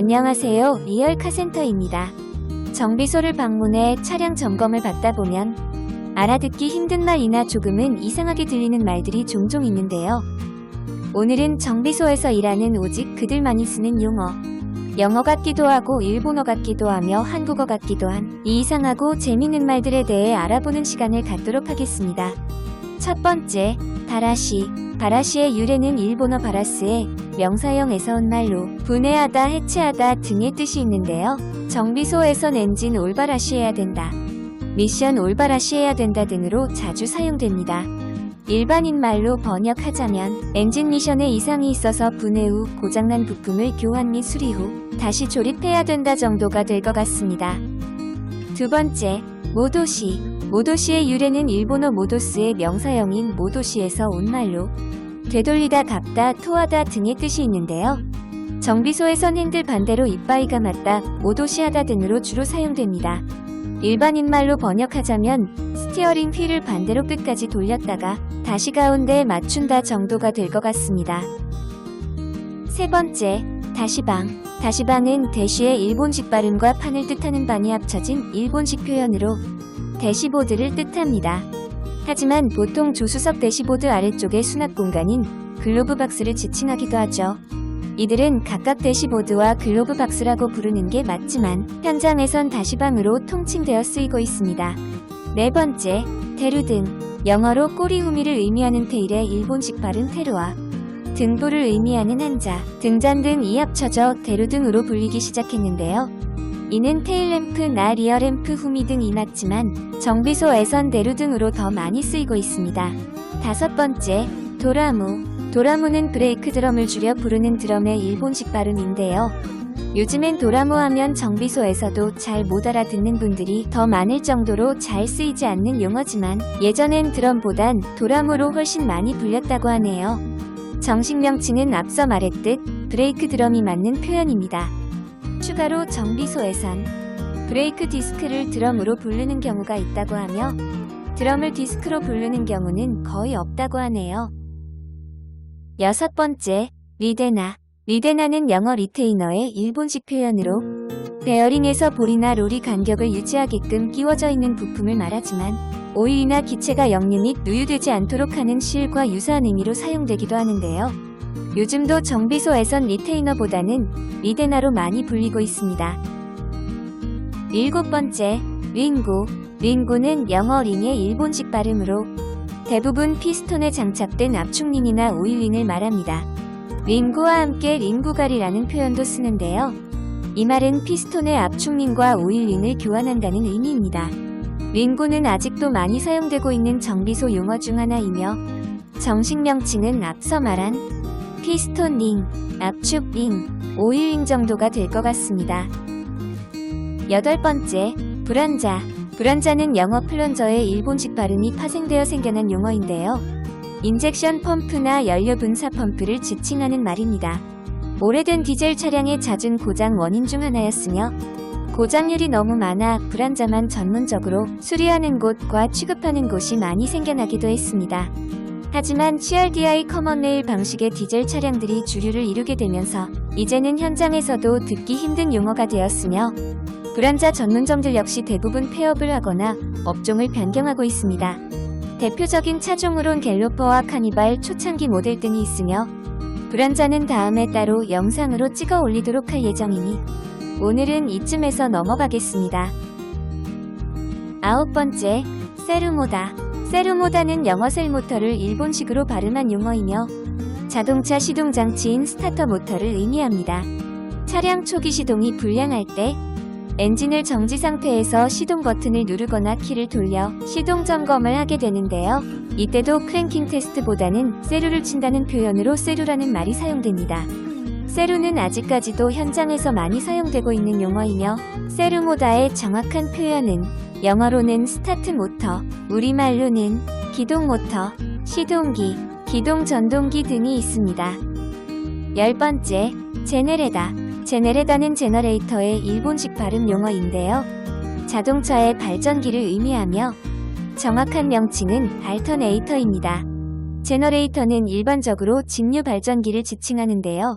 안녕하세요. 리얼 카센터입니다. 정비소를 방문해 차량 점검을 받다 보면 알아듣기 힘든 말이나 조금은 이상하게 들리는 말들이 종종 있는데요. 오늘은 정비소에서 일하는 오직 그들만이 쓰는 용어, 영어 같기도 하고 일본어 같기도 하며 한국어 같기도 한 이상하고 재미있는 말들에 대해 알아보는 시간을 갖도록 하겠습니다. 첫 번째, 바라시. 바라시의 유래는 일본어 바라스의 명사형에서 온 말로 분해하다, 해체하다 등의 뜻이 있는데요. 정비소에선 엔진 올바라시해야 된다, 미션 올바라시해야 된다 등으로 자주 사용됩니다. 일반인 말로 번역하자면 엔진 미션에 이상이 있어서 분해 후 고장난 부품을 교환 및 수리 후 다시 조립해야 된다 정도가 될 것 같습니다. 두 번째, 모도시. 모도시의 유래는 일본어 모도스의 명사형인 모도시에서 온 말로 되돌리다, 갚다, 토하다 등의 뜻이 있는데요. 정비소에선 핸들 반대로 이빠이가 맞다, 모도시하다 등으로 주로 사용됩니다. 일반인 말로 번역하자면 스티어링 휠을 반대로 끝까지 돌렸다가 다시 가운데에 맞춘다 정도가 될 것 같습니다. 세 번째, 다시방. 다시방은 대시의 일본식 발음과 판을 뜻하는 반이 합쳐진 일본식 표현으로 대시보드를 뜻합니다. 하지만 보통 조수석 대시보드 아래쪽의 수납 공간인 글로브 박스를 지칭하기도 하죠. 이들은 각각 대시보드와 글로브 박스라고 부르는 게 맞지만 현장에선 다시방으로 통칭되어 쓰이고 있습니다. 네 번째, 테루등. 영어로 꼬리 후미를 의미하는 테일의 일본식 발음 테루와 등부를 의미하는 한자, 등잔 등이 합쳐져 테루등으로 불리기 시작했는데요. 이는 테일램프나 리어램프 후미 등이 맞지만 정비소에선 대루등으로 더 많이 쓰이고 있습니다. 다섯 번째, 도라무. 도라무는 브레이크 드럼을 줄여 부르는 드럼의 일본식 발음인데요. 요즘엔 도라무 하면 정비소에서도 잘 못 알아듣는 분들이 더 많을 정도로 잘 쓰이지 않는 용어지만 예전엔 드럼보단 도라무로 훨씬 많이 불렸다고 하네요. 정식 명칭은 앞서 말했듯 브레이크 드럼이 맞는 표현입니다. 추가로 정비소에선 브레이크 디스크를 드럼으로 부르는 경우가 있다고 하며 드럼을 디스크로 부르는 경우는 거의 없다고 하네요. 여섯 번째, 리데나. 리데나는 영어 리테이너의 일본식 표현으로 베어링에서 볼이나 롤이 간격을 유지하게끔 끼워져 있는 부품을 말하지만 오일이나 기체가 역류 및 누유되지 않도록 하는 실과 유사한 의미로 사용되기도 하는데요. 요즘도 정비소에선 리테이너보다는 리데나로 많이 불리고 있습니다. 일곱 번째, 링구. 링구는 영어 링의 일본식 발음으로 대부분 피스톤에 장착된 압축링이나 오일링을 말합니다. 링구와 함께 링구갈이라는 표현도 쓰는데요. 이 말은 피스톤의 압축링과 오일링을 교환한다는 의미입니다. 링구는 아직도 많이 사용되고 있는 정비소 용어 중 하나이며 정식 명칭은 앞서 말한 피스톤 링, 압축 링, 오일링 정도가 될 것 같습니다. 여덟 번째, 불안자. 불안자는 영어 플런저의 일본식 발음이 파생되어 생겨난 용어인데요. 인젝션 펌프나 연료 분사 펌프를 지칭하는 말입니다. 오래된 디젤 차량의 잦은 고장 원인 중 하나였으며 고장률이 너무 많아 불안자만 전문적으로 수리하는 곳과 취급하는 곳이 많이 생겨나기도 했습니다. 하지만 CRDI 커먼레일 방식의 디젤 차량들이 주류를 이루게 되면서 이제는 현장에서도 듣기 힘든 용어가 되었으며 불안자 전문점들 역시 대부분 폐업을 하거나 업종을 변경하고 있습니다. 대표적인 차종으론 갤로퍼와 카니발 초창기 모델 등이 있으며 불안자는 다음에 따로 영상으로 찍어 올리도록 할 예정이니 오늘은 이쯤에서 넘어가겠습니다. 아홉 번째, 세르모다. 세르모다는 영어 셀모터를 일본식으로 발음한 용어이며 자동차 시동장치인 스타터 모터를 의미합니다. 차량 초기 시동이 불량할 때 엔진을 정지 상태에서 시동 버튼을 누르거나 키를 돌려 시동 점검을 하게 되는데요. 이때도 크랭킹 테스트보다는 세루를 친다는 표현으로 세루라는 말이 사용됩니다. 세루는 아직까지도 현장에서 많이 사용되고 있는 용어이며 세르모다의 정확한 표현은 영어로는 스타트 모터, 우리말로는 기동 모터, 시동기, 기동 전동기 등이 있습니다. 열 번째, 제네레다. 제네레다는 제너레이터의 일본식 발음 용어인데요. 자동차의 발전기를 의미하며 정확한 명칭은 알터네이터입니다. 제너레이터는 일반적으로 직류 발전기를 지칭하는데요.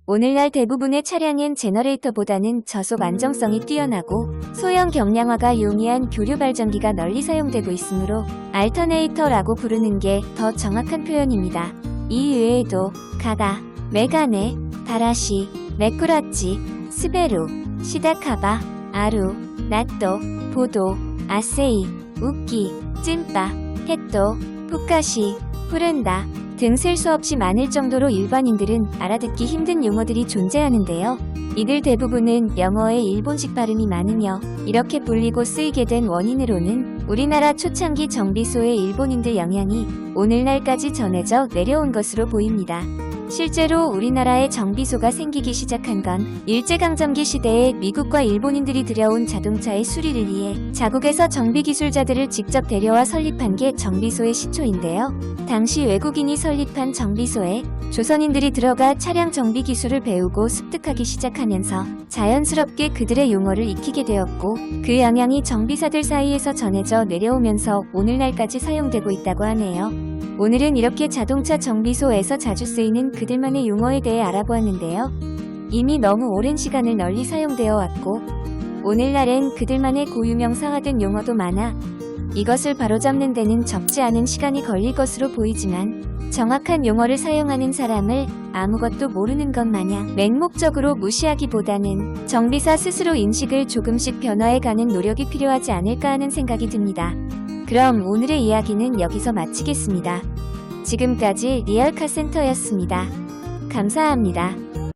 오늘날 대부분의 차량엔 제너레이터보다는 저속 안정성이 뛰어나고 소형 경량화가 용이한 교류 발전기가 널리 사용되고 있으므로 알터네이터라고 부르는 게 더 정확한 표현입니다. 이 외에도 가가, 메가네, 다라시, 메쿠라치, 스베루, 시다카바, 아루, 나또, 보도, 아세이, 우키, 찐빠, 햇도, 푸카시, 푸른다 등 셀 수 없이 많을 정도로 일반인들은 알아듣기 힘든 용어들이 존재하는데요. 이들 대부분은 영어의 일본식 발음이 많으며 이렇게 불리고 쓰이게 된 원인으로는 우리나라 초창기 정비소의 일본인들 영향이 오늘날까지 전해져 내려온 것으로 보입니다. 실제로 우리나라에 정비소가 생기기 시작한 건 일제강점기 시대에 미국과 일본인들이 들여온 자동차의 수리를 위해 자국에서 정비기술자들을 직접 데려와 설립한 게 정비소의 시초인데요. 당시 외국인이 설립한 정비소에 조선인들이 들어가 차량 정비 기술을 배우고 습득하기 시작하면서 자연스럽게 그들의 용어를 익히게 되었고 그 영향이 정비사들 사이에서 전해져 내려오면서 오늘날까지 사용되고 있다고 하네요. 오늘은 이렇게 자동차 정비소에서 자주 쓰이는 그들만의 용어에 대해 알아보았는데요. 이미 너무 오랜 시간을 널리 사용되어 왔고 오늘날엔 그들만의 고유명사화된 용어도 많아 이것을 바로잡는 데는 적지 않은 시간이 걸릴 것으로 보이지만 정확한 용어를 사용하는 사람을 아무것도 모르는 것 마냥 맹목적으로 무시하기보다는 정비사 스스로 인식을 조금씩 변화해가는 노력이 필요하지 않을까 하는 생각이 듭니다. 그럼 오늘의 이야기는 여기서 마치겠습니다. 지금까지 리얼카센터였습니다. 감사합니다.